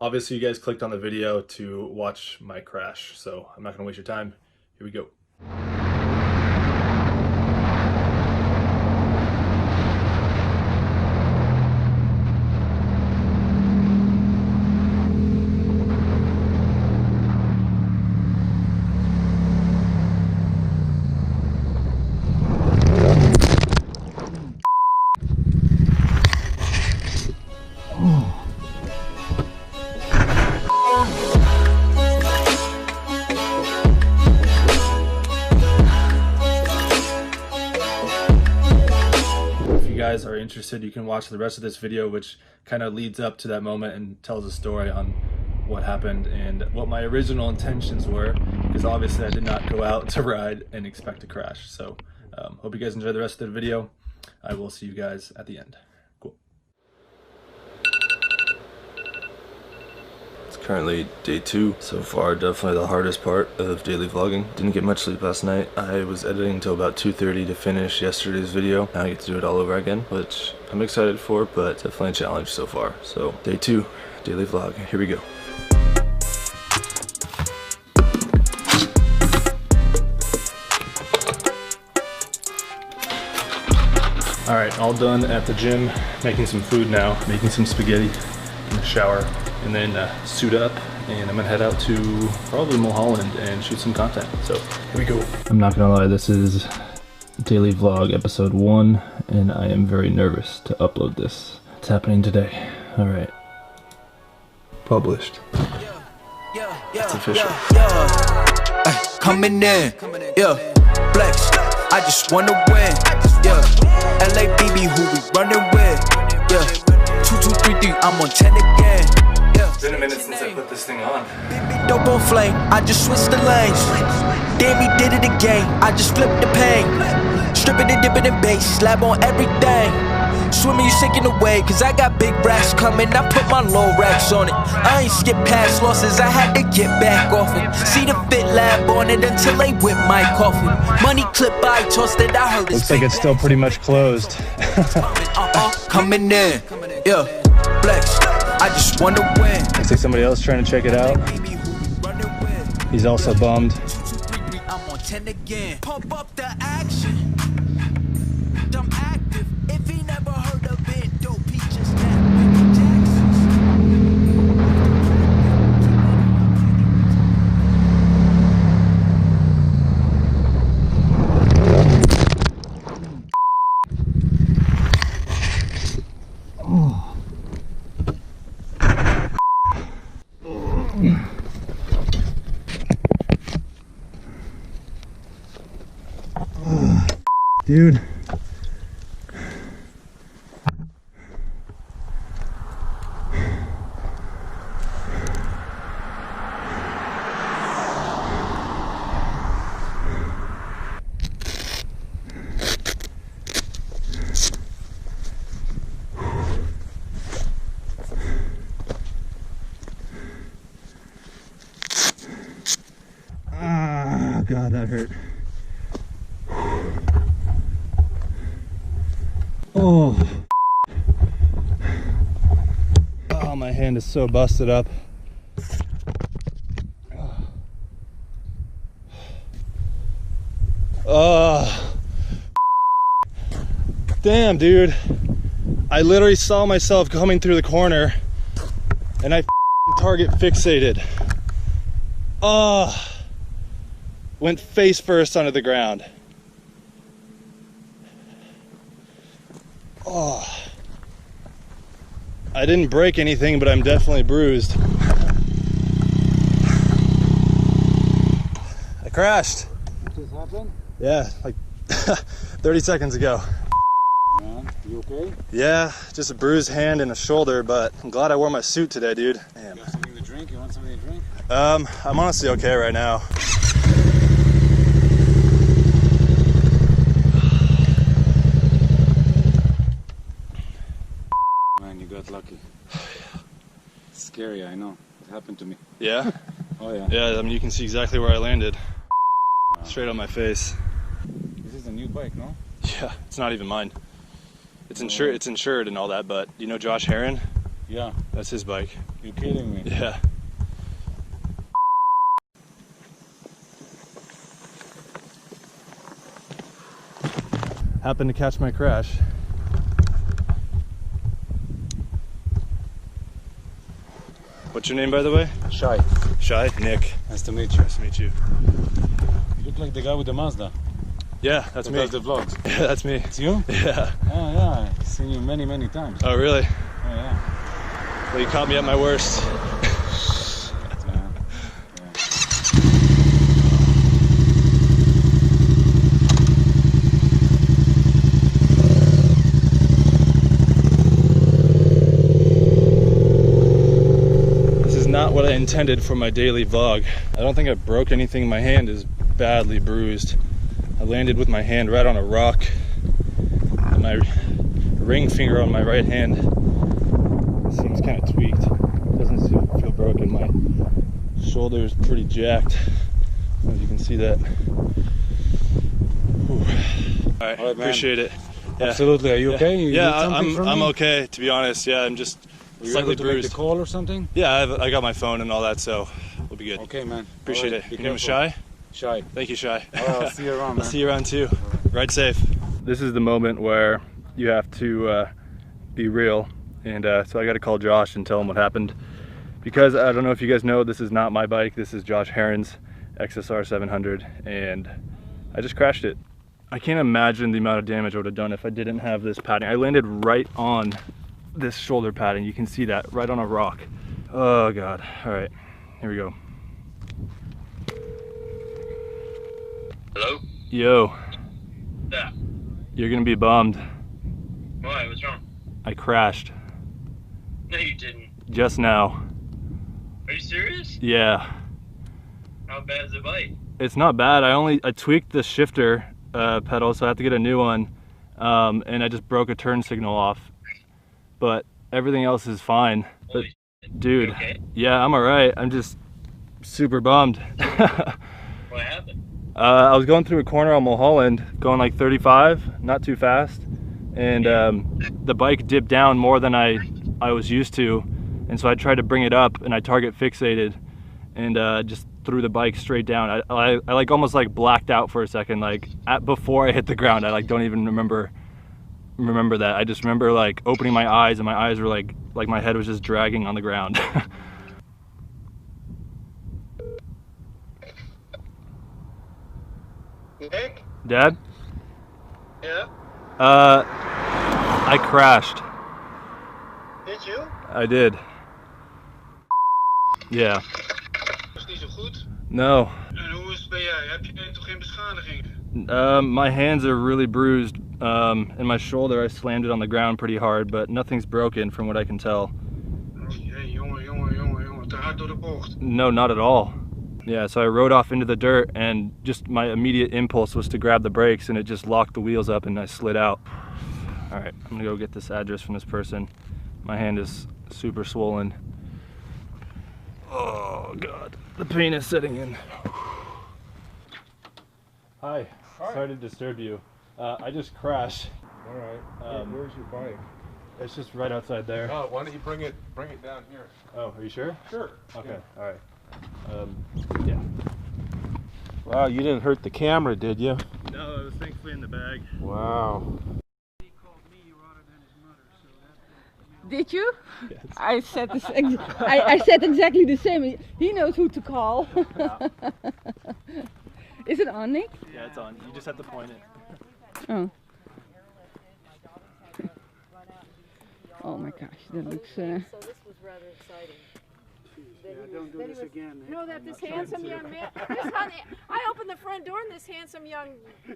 Obviously, you guys clicked on the video to watch my crash, so I'm not gonna waste your time. Here we go. Guys are interested, you can watch the rest of this video, which kind of leads up to that moment and tells a story on what happened and what my original intentions were, because obviously I did not go out to ride and expect to crash. So hope you guys enjoy the rest of the video. I will see you guys at the end. Cool. It's currently day 2 so far. Definitely the hardest part of daily vlogging. Didn't get much sleep last night. I was editing until about 2:30 to finish yesterday's video. Now I get to do it all over again, which I'm excited for, but definitely a challenge so far. So day 2, daily vlog. Here we go. All right, all done at the gym, making some food now, making some spaghetti in the shower, and then suit up, and I'm gonna head out to probably Mulholland and shoot some content. So here we go. I'm not gonna lie, this is daily vlog episode 1, and I am very nervous to upload this. It's happening today. All right. Published. It's official. Coming in, yeah, flex. I just wanna win, yeah. LABB, who we running with, yeah. 2, 2, 3, 3, I'm on 10 again. It's been a minute since I put this thing on. Dope on flame, I just switched the lanes. Damn, he did it again, I just flipped the pain. Stripping and dipping in bass, slab on everything. Swimming, you sinking away, cause I got big racks coming. I put my low racks on it. I ain't skip past losses, I had to get back off it. See the fit lab on it until they whip my coffin. Money clip, I tossed it, I heard it. Looks like it's still pretty much closed. Coming in, yeah, flex. I just wanna win. Looks like somebody else trying to check it out. He's also bummed. I'm on 10 again. Pump up the action. I'm active. If he never heard of it, dope, he just got Michael Jackson. Dude. Ah, God, that hurt. Oh. Oh, my hand is so busted up. Oh. Damn, dude. I literally saw myself coming through the corner and I target fixated. Oh. Went face first onto the ground. Oh, I didn't break anything, but I'm definitely bruised. I crashed. What just happened? Yeah, like 30 seconds ago. Man, you okay? Yeah, just a bruised hand and a shoulder, but I'm glad I wore my suit today, dude. Damn. You got something to drink? You want something to drink? I'm honestly okay right now. Got lucky. It's scary, I know. It happened to me. Yeah? Oh yeah. Yeah, I mean, you can see exactly where I landed. Straight on my face. This is a new bike, no? Yeah, it's not even mine. It's insured and all that, but you know Josh Heron? Yeah. That's his bike. You're kidding me. Yeah. Happened to catch my crash. What's your name, by the way? Shy. Shy? Nick. Nice to meet you. Nice to meet you. You look like the guy with the Mazda. Yeah, that's That me. does the vlogs. Yeah, that's me. It's you? Yeah. Oh yeah, I've seen you many, many times. Oh, really? Oh yeah. Well, you caught me at my worst. Yeah. This is not what I intended for my daily vlog. I don't think I broke anything. My hand is badly bruised. I landed with my hand right on a rock. And my ring finger on my right hand seems kind of tweaked. Doesn't feel broken. My shoulder is pretty jacked. I don't know if you can see that. Whew. All right, All right, man. appreciate it. Yeah. Absolutely. Are you okay? You Yeah, need something from I'm me? okay, to be honest. Yeah, I'm just Were you slightly able to make bruised. the call or something? Yeah, I got my phone and all that, so we'll be good. Okay, man. Appreciate All right, it. be Your name is careful. Shy? Shy. Thank you, Shy. All right, I'll see you around, I'll man. see you around too. Ride safe. This is the moment where you have to be real, and so I got to call Josh and tell him what happened, because I don't know if you guys know, this is not my bike. This is Josh Heron's XSR 700, and I just crashed it. I can't imagine the amount of damage I would have done if I didn't have this padding. I landed right on this shoulder padding. You can see that right on a rock. Oh God. All right, here we go. Hello? Yo, Yeah. you're gonna be bummed. Why? What's wrong? I crashed No, you didn't. just now. Are you serious? Yeah, How bad is the bike? it's not bad. I tweaked the shifter pedal, so I have to get a new one, and I just broke a turn signal off. But everything else is fine. But Holy dude, You okay? yeah, I'm all right. I'm just super bummed. What happened? I was going through a corner on Mulholland, going like 35, not too fast, and the bike dipped down more than I was used to, and so I tried to bring it up, and I target fixated, and just threw the bike straight down. I like almost like blacked out for a second, like before I hit the ground. I like don't even remember that. I just remember like opening my eyes, and my eyes were like my head was just dragging on the ground. Nick? Dad? Yeah? I crashed. Did you? I did. Yeah. Was niet zo goed. No. En hoe is het bij jij? Heb je toch geen beschadigingen? My hands are really bruised, and my shoulder, I slammed it on the ground pretty hard, but nothing's broken from what I can tell. Oh jee, jongen. Te hard door de bocht. No, not at all. Yeah, so I rode off into the dirt, and just my immediate impulse was to grab the brakes, and it just locked the wheels up and I slid out. All right, I'm gonna go get this address from this person. My hand is super swollen. Oh God, the pain is setting in. Hi, sorry to disturb you. I just crashed. All right. Where's your bike? It's just right outside there. Oh, why don't you bring it down here? Oh, are you sure? Sure. Okay, Yeah. all right. Yeah. Wow, you didn't hurt the camera, did you? No, it was thankfully in the bag. Wow. Did you? Yes. I said this. I said exactly the same. He knows who to call. Is it on, Nick? Yeah, it's on. You just have to point it. Oh. Oh my gosh, that looks. So this was rather exciting. Don't do this again. You know that this handsome young man, I opened the front door and this handsome young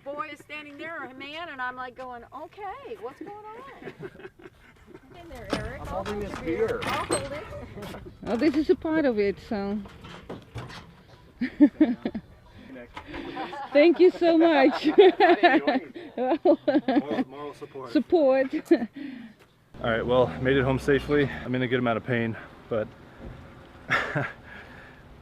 boy is standing there, a man, and I'm like going, okay, what's going on? In there, Eric. I'm holding this beer. I'll hold it. Oh, this is a part of it, so. Thank you so much. Moral support. Support. All right, well, made it home safely. I'm in a good amount of pain, but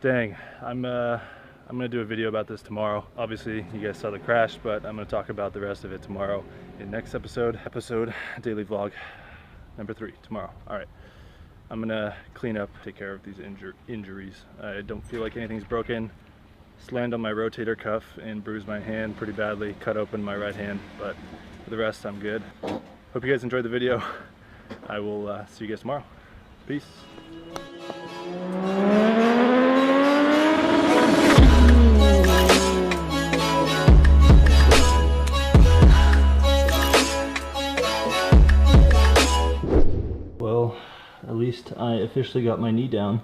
dang, I'm gonna do a video about this tomorrow. Obviously, you guys saw the crash, but I'm gonna talk about the rest of it tomorrow in next episode daily vlog number 3 tomorrow. All right, I'm gonna clean up, take care of these injuries. I don't feel like anything's broken. Slammed on my rotator cuff and bruised my hand pretty badly, cut open my right hand, but for the rest I'm good. Hope you guys enjoyed the video. I will see you guys tomorrow. Peace. Well, at least I officially got my knee down.